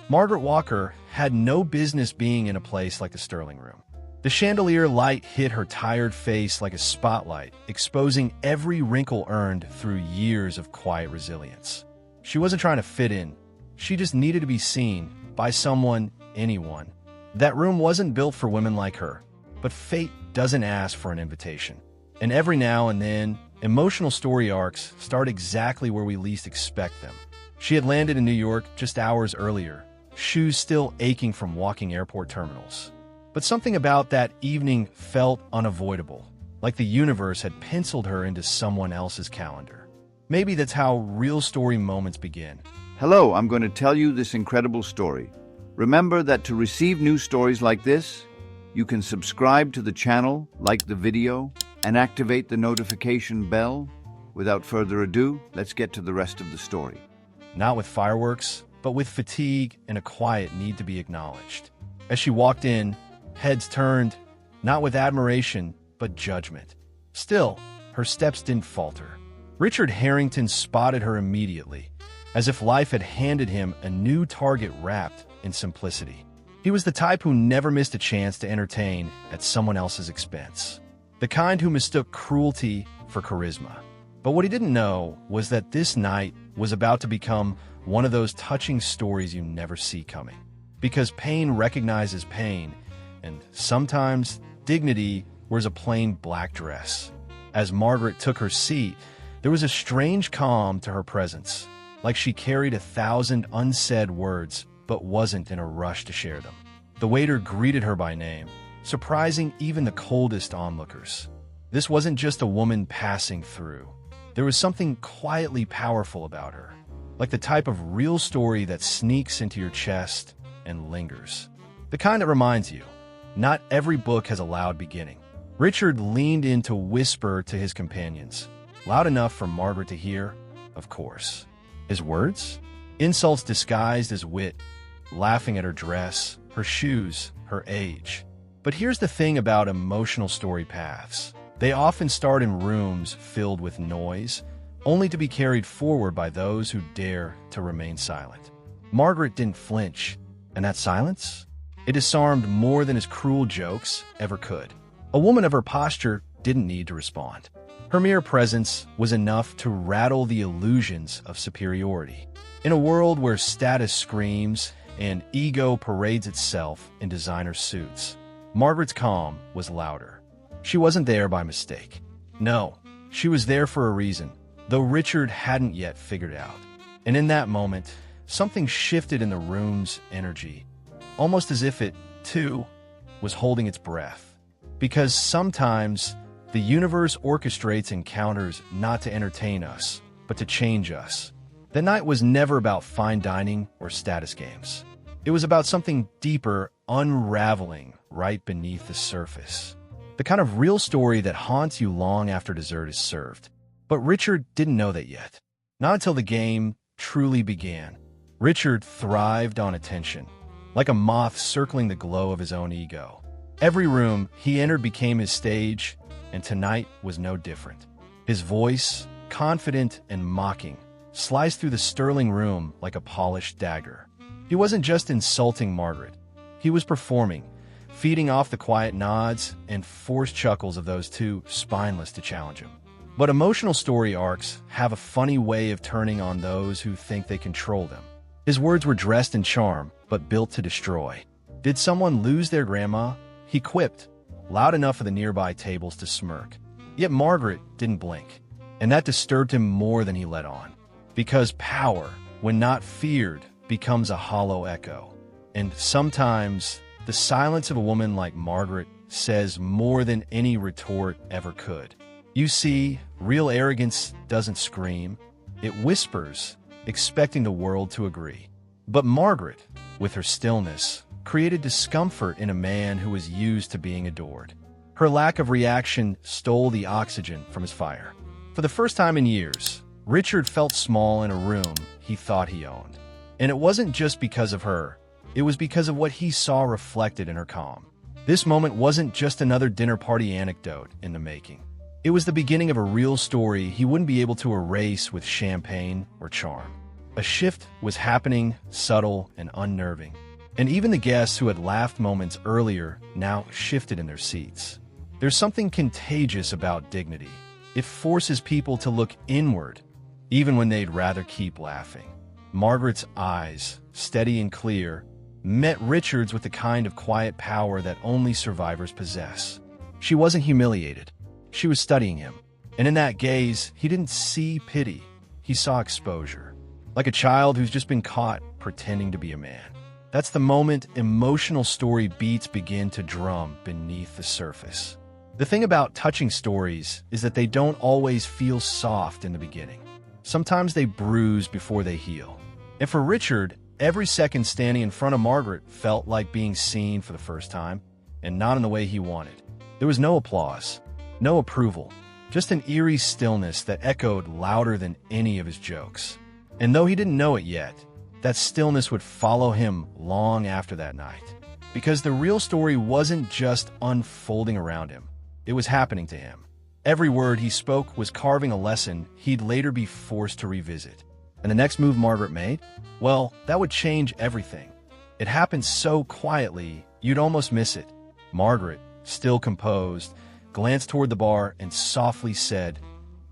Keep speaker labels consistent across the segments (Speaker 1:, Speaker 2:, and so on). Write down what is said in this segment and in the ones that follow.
Speaker 1: Margaret Walker had no business being in a place like the Sterling Room. The chandelier light hit her tired face like a spotlight, exposing every wrinkle earned through years of quiet resilience. She wasn't trying to fit in. She just needed to be seen by someone, anyone. That room wasn't built for women like her, but fate doesn't ask for an invitation. And every now and then, emotional story arcs start exactly where we least expect them. She had landed in New York just hours earlier, shoes still aching from walking airport terminals. But something about that evening felt unavoidable, like the universe had penciled her into someone else's calendar. Maybe that's how real story moments begin.
Speaker 2: Hello, I'm going to tell you this incredible story. Remember that to receive new stories like this, you can subscribe to the channel, like the video, and activate the notification bell. Without further ado, let's get to the rest of the story.
Speaker 1: Not with fireworks, but with fatigue and a quiet need to be acknowledged. As she walked in, heads turned, not with admiration, but judgment. Still, her steps didn't falter. Richard Harrington spotted her immediately, as if life had handed him a new target wrapped in simplicity. He was the type who never missed a chance to entertain at someone else's expense. The kind who mistook cruelty for charisma. But what he didn't know was that this night was about to become one of those touching stories you never see coming. Because pain recognizes pain, and sometimes dignity wears a plain black dress. As Margaret took her seat, there was a strange calm to her presence, like she carried 1,000 unsaid words but wasn't in a rush to share them. The waiter greeted her by name, surprising even the coldest onlookers. This wasn't just a woman passing through. There was something quietly powerful about her, like the type of real story that sneaks into your chest and lingers. The kind that reminds you, not every book has a loud beginning. Richard leaned in to whisper to his companions, loud enough for Margaret to hear, of course. His words? Insults disguised as wit, laughing at her dress, her shoes, her age. But here's the thing about emotional story paths. They often start in rooms filled with noise, only to be carried forward by those who dare to remain silent. Margaret didn't flinch, and that silence? It disarmed more than his cruel jokes ever could. A woman of her posture didn't need to respond. Her mere presence was enough to rattle the illusions of superiority. In a world where status screams and ego parades itself in designer suits, Margaret's calm was louder. She wasn't there by mistake. No, she was there for a reason, though Richard hadn't yet figured out. And in that moment, something shifted in the room's energy, almost as if it, too, was holding its breath. Because sometimes the universe orchestrates encounters not to entertain us, but to change us. The night was never about fine dining or status games. It was about something deeper unraveling right beneath the surface. The kind of real story that haunts you long after dessert is served. But Richard didn't know that yet. Not until the game truly began. Richard thrived on attention, like a moth circling the glow of his own ego. Every room he entered became his stage, and tonight was no different. His voice, confident and mocking, sliced through the Sterling Room like a polished dagger. He wasn't just insulting Margaret. He was performing, feeding off the quiet nods and forced chuckles of those too spineless to challenge him. But emotional story arcs have a funny way of turning on those who think they control them. His words were dressed in charm, but built to destroy. Did someone lose their grandma? He quipped, loud enough for the nearby tables to smirk. Yet Margaret didn't blink, and that disturbed him more than he let on. Because power, when not feared, becomes a hollow echo. And sometimes, the silence of a woman like Margaret says more than any retort ever could. You see, real arrogance doesn't scream. It whispers, expecting the world to agree. But Margaret, with her stillness, created discomfort in a man who was used to being adored. Her lack of reaction stole the oxygen from his fire. For the first time in years, Richard felt small in a room he thought he owned. And it wasn't just because of her. It was because of what he saw reflected in her calm. This moment wasn't just another dinner party anecdote in the making. It was the beginning of a real story he wouldn't be able to erase with champagne or charm. A shift was happening, subtle and unnerving. And even the guests who had laughed moments earlier now shifted in their seats. There's something contagious about dignity. It forces people to look inward, even when they'd rather keep laughing. Margaret's eyes, steady and clear, met Richard's with the kind of quiet power that only survivors possess. She wasn't humiliated. She was studying him. And in that gaze, he didn't see pity. He saw exposure. Like a child who's just been caught pretending to be a man. That's the moment emotional story beats begin to drum beneath the surface. The thing about touching stories is that they don't always feel soft in the beginning. Sometimes they bruise before they heal. And for Richard, every second standing in front of Margaret felt like being seen for the first time, and not in the way he wanted. There was no applause, no approval, just an eerie stillness that echoed louder than any of his jokes. And though he didn't know it yet, that stillness would follow him long after that night. Because the real story wasn't just unfolding around him. It was happening to him. Every word he spoke was carving a lesson he'd later be forced to revisit. And the next move Margaret made? Well, that would change everything. It happened so quietly, you'd almost miss it. Margaret, still composed, glanced toward the bar and softly said,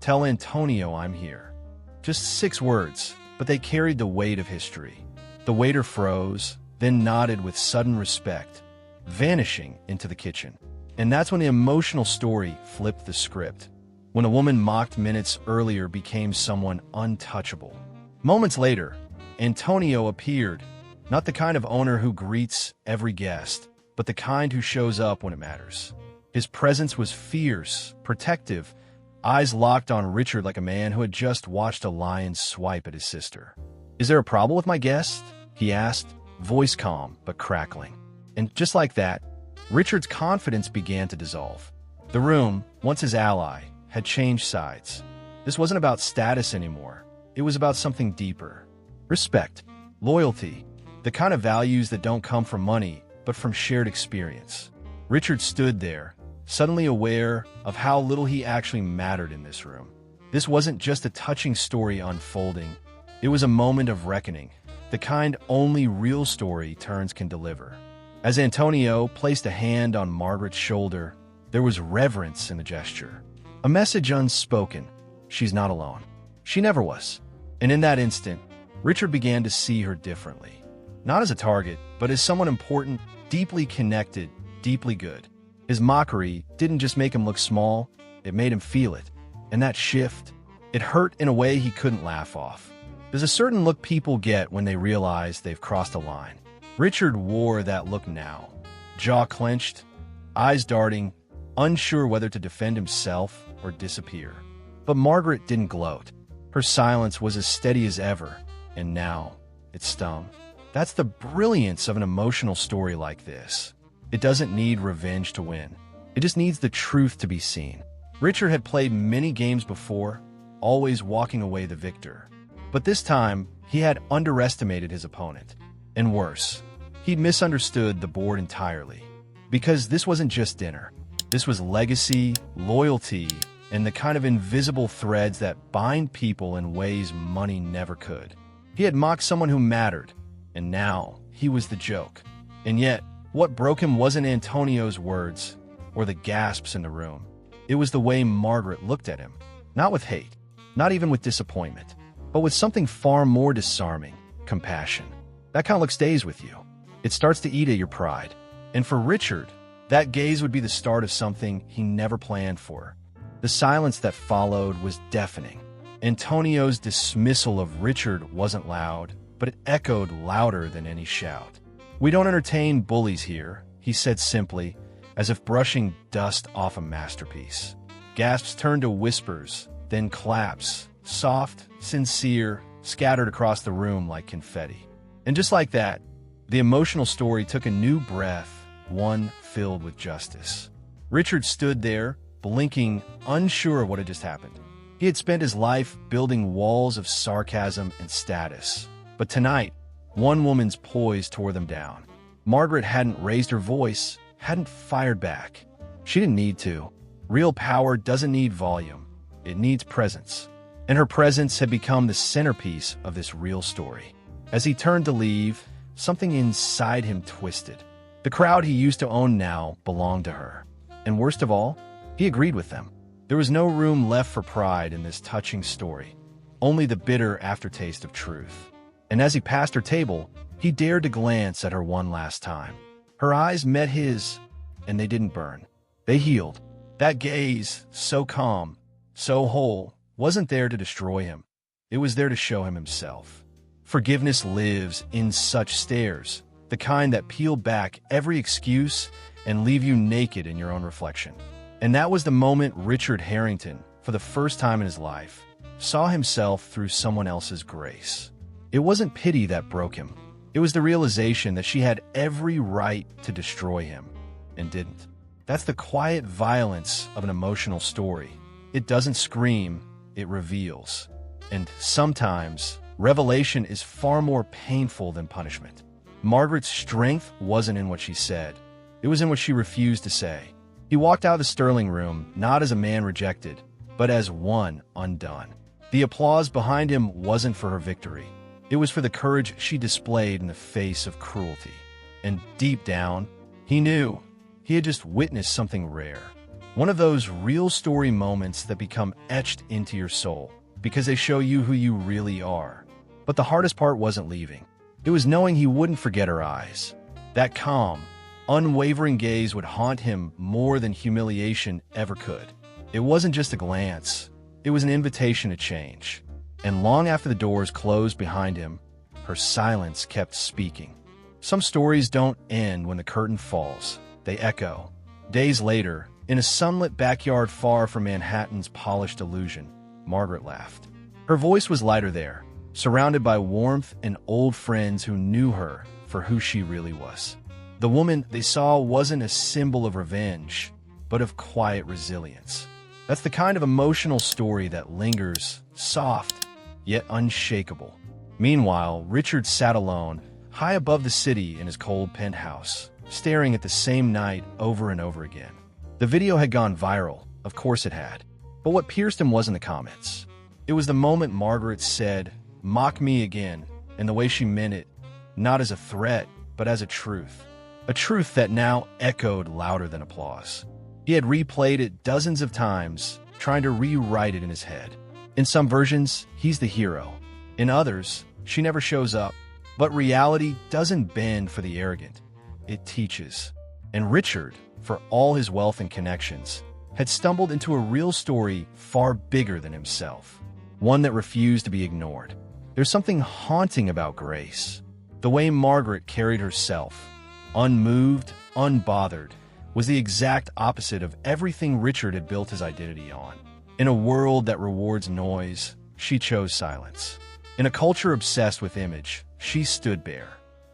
Speaker 1: "Tell Antonio I'm here." Just 6 words, but they carried the weight of history. The waiter froze, then nodded with sudden respect, vanishing into the kitchen. And that's when the emotional story flipped the script. When a woman mocked minutes earlier became someone untouchable. Moments later, Antonio appeared, not the kind of owner who greets every guest, but the kind who shows up when it matters. His presence was fierce, protective, eyes locked on Richard like a man who had just watched a lion swipe at his sister. "Is there a problem with my guest?" he asked, voice calm but crackling. And just like that, Richard's confidence began to dissolve. The room, once his ally, had changed sides. This wasn't about status anymore. It was about something deeper. Respect, loyalty, the kind of values that don't come from money, but from shared experience. Richard stood there, suddenly aware of how little he actually mattered in this room. This wasn't just a touching story unfolding. It was a moment of reckoning, the kind only real story turns can deliver. As Antonio placed a hand on Margaret's shoulder, there was reverence in the gesture. A message unspoken. She's not alone. She never was. And in that instant, Richard began to see her differently. Not as a target, but as someone important, deeply connected, deeply good. His mockery didn't just make him look small, it made him feel it. And that shift, it hurt in a way he couldn't laugh off. There's a certain look people get when they realize they've crossed a line. Richard wore that look now. Jaw clenched, eyes darting, unsure whether to defend himself or disappear. But Margaret didn't gloat. Her silence was as steady as ever, and now it stung. That's the brilliance of an emotional story like this. It doesn't need revenge to win. It just needs the truth to be seen. Richard had played many games before, always walking away the victor. But this time, he had underestimated his opponent. And worse, he'd misunderstood the board entirely. Because this wasn't just dinner. This was legacy, loyalty, and the kind of invisible threads that bind people in ways money never could. He had mocked someone who mattered, and now he was the joke. And yet, what broke him wasn't Antonio's words or the gasps in the room. It was the way Margaret looked at him. Not with hate, not even with disappointment, but with something far more disarming, compassion. That kind of look stays with you. It starts to eat at your pride. And for Richard, that gaze would be the start of something he never planned for. The silence that followed was deafening. Antonio's dismissal of Richard wasn't loud, but it echoed louder than any shout. "We don't entertain bullies here," he said simply, as if brushing dust off a masterpiece. Gasps turned to whispers, then claps, soft, sincere, scattered across the room like confetti. And just like that, the emotional story took a new breath, one filled with justice. Richard stood there, blinking, unsure of what had just happened. He had spent his life building walls of sarcasm and status. But tonight, one woman's poise tore them down. Margaret hadn't raised her voice, hadn't fired back. She didn't need to. Real power doesn't need volume. It needs presence. and her presence had become the centerpiece of this real story. As he turned to leave, something inside him twisted. The crowd he used to own now belonged to her. And worst of all, he agreed with them. There was no room left for pride in this touching story, only the bitter aftertaste of truth. And as he passed her table, he dared to glance at her one last time. Her eyes met his, and they didn't burn. They healed. That gaze, so calm, so whole, wasn't there to destroy him. It was there to show him himself. Forgiveness lives in such stares, the kind that peel back every excuse and leave you naked in your own reflection. And that was the moment Richard Harrington, for the first time in his life, saw himself through someone else's grace. It wasn't pity that broke him. It was the realization that she had every right to destroy him, and didn't. That's the quiet violence of an emotional story. It doesn't scream, it reveals. And sometimes, revelation is far more painful than punishment. Margaret's strength wasn't in what she said. It was in what she refused to say. He walked out of the Sterling room not as a man rejected, but as one undone. The applause behind him wasn't for her victory. It was for the courage she displayed in the face of cruelty. And deep down, he knew he had just witnessed something rare. One of those real story moments that become etched into your soul because they show you who you really are. But the hardest part wasn't leaving. It was knowing he wouldn't forget her eyes. That calm, unwavering gaze would haunt him more than humiliation ever could. It wasn't just a glance. It was an invitation to change. And long after the doors closed behind him, her silence kept speaking. Some stories don't end when the curtain falls. They echo. Days later, in a sunlit backyard far from Manhattan's polished illusion, Margaret laughed. Her voice was lighter there, surrounded by warmth and old friends who knew her for who she really was. The woman they saw wasn't a symbol of revenge, but of quiet resilience. That's the kind of emotional story that lingers, soft, yet unshakable. Meanwhile, Richard sat alone, high above the city in his cold penthouse, staring at the same night over and over again. The video had gone viral, of course it had. But what pierced him wasn't the comments. It was the moment Margaret said, "Mock me again," and the way she meant it, not as a threat, but as a truth. A truth that now echoed louder than applause. He had replayed it dozens of times, trying to rewrite it in his head. In some versions, he's the hero. In others, she never shows up. But reality doesn't bend for the arrogant. It teaches. And Richard, for all his wealth and connections, had stumbled into a real story far bigger than himself. One that refused to be ignored. There's something haunting about Grace. The way Margaret carried herself, unmoved, unbothered, was the exact opposite of everything Richard had built his identity on. In a world that rewards noise, she chose silence. In a culture obsessed with image, she stood bare.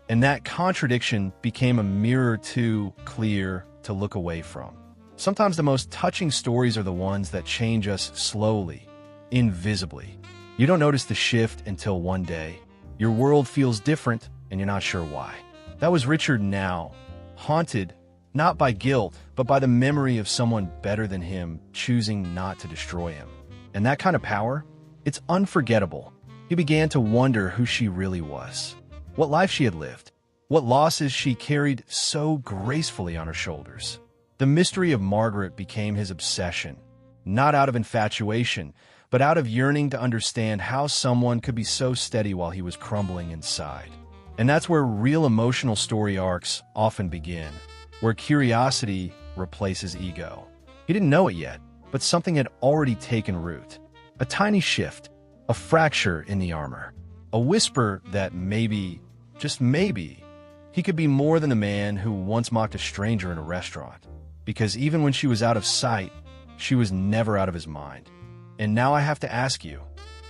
Speaker 1: And that contradiction became a mirror too clear to look away from. Sometimes the most touching stories are the ones that change us slowly, invisibly. You don't notice the shift until one day. Your world feels different, and you're not sure why. That was Richard now, haunted not by guilt, but by the memory of someone better than him choosing not to destroy him. And that kind of power, it's unforgettable. He began to wonder who she really was, what life she had lived, what losses she carried so gracefully on her shoulders. The mystery of Margaret became his obsession, not out of infatuation, but out of yearning to understand how someone could be so steady while he was crumbling inside. And that's where real emotional story arcs often begin, where curiosity replaces ego. He didn't know it yet, but something had already taken root. A tiny shift, a fracture in the armor, a whisper that maybe, just maybe, he could be more than the man who once mocked a stranger in a restaurant. Because even when she was out of sight, she was never out of his mind. And now I have to ask you,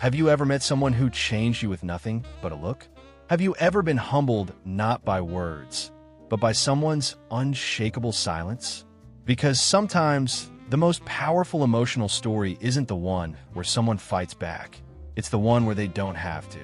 Speaker 1: have you ever met someone who changed you with nothing but a look? Have you ever been humbled not by words, but by someone's unshakable silence? Because sometimes the most powerful emotional story isn't the one where someone fights back. It's the one where they don't have to.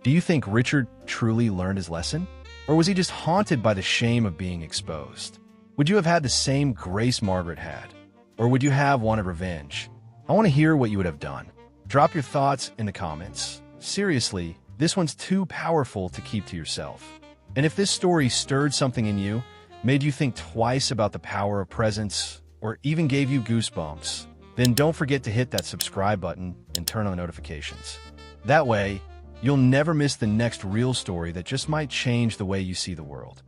Speaker 1: Do you think Richard truly learned his lesson? Or was he just haunted by the shame of being exposed? Would you have had the same grace Margaret had? Or would you have wanted revenge? I want to hear what you would have done. Drop your thoughts in the comments. Seriously, this one's too powerful to keep to yourself. And if this story stirred something in you, made you think twice about the power of presence, or even gave you goosebumps, then don't forget to hit that subscribe button and turn on notifications. That way, you'll never miss the next real story that just might change the way you see the world.